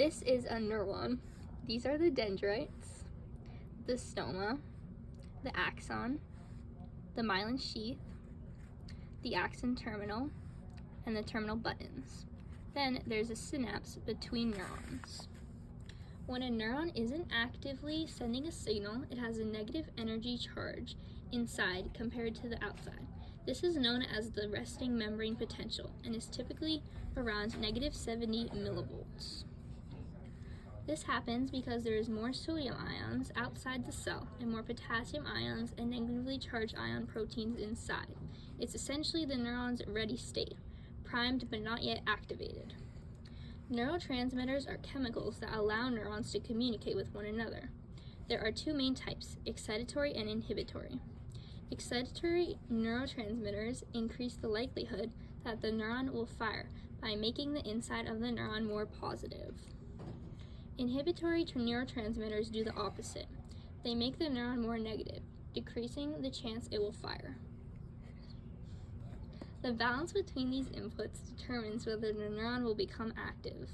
This is a neuron. These are the dendrites, the stoma, the axon, the myelin sheath, the axon terminal, and the terminal buttons. Then there's a synapse between neurons. When a neuron isn't actively sending a signal, it has a negative energy charge inside compared to the outside. This is known as the resting membrane potential and is typically around negative 70 millivolts. This happens because there is more sodium ions outside the cell and more potassium ions and negatively charged ion proteins inside. It's essentially the neuron's ready state, primed but not yet activated. Neurotransmitters are chemicals that allow neurons to communicate with one another. There are two main types, excitatory and inhibitory. Excitatory neurotransmitters increase the likelihood that the neuron will fire by making the inside of the neuron more positive. Inhibitory neurotransmitters do the opposite. They make the neuron more negative, decreasing the chance it will fire. The balance between these inputs determines whether the neuron will become active.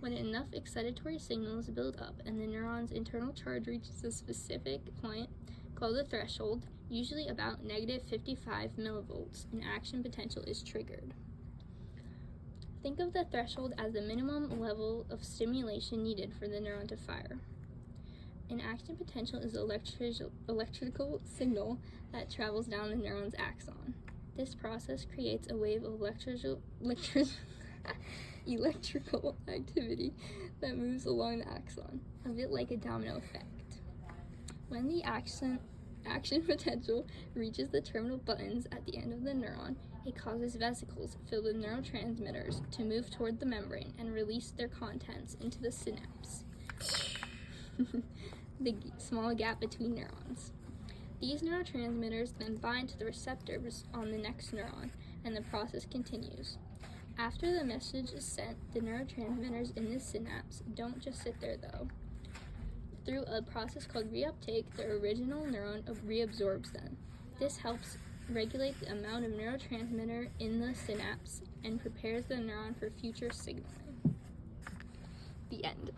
When enough excitatory signals build up and the neuron's internal charge reaches a specific point called the threshold, usually about negative 55 millivolts, an action potential is triggered. Think of the threshold as the minimum level of stimulation needed for the neuron to fire. An action potential is an electrical signal that travels down the neuron's axon. This process creates a wave of electrical activity that moves along the axon, a bit like a domino effect. When the action potential reaches the terminal buttons at the end of the neuron, it causes vesicles filled with neurotransmitters to move toward the membrane and release their contents into the synapse, the small gap between neurons. These neurotransmitters then bind to the receptors on the next neuron, and the process continues. After the message is sent, the neurotransmitters in this synapse don't just sit there though. Through a process called reuptake, the original neuron reabsorbs them. This helps regulate the amount of neurotransmitter in the synapse and prepares the neuron for future signaling. The end.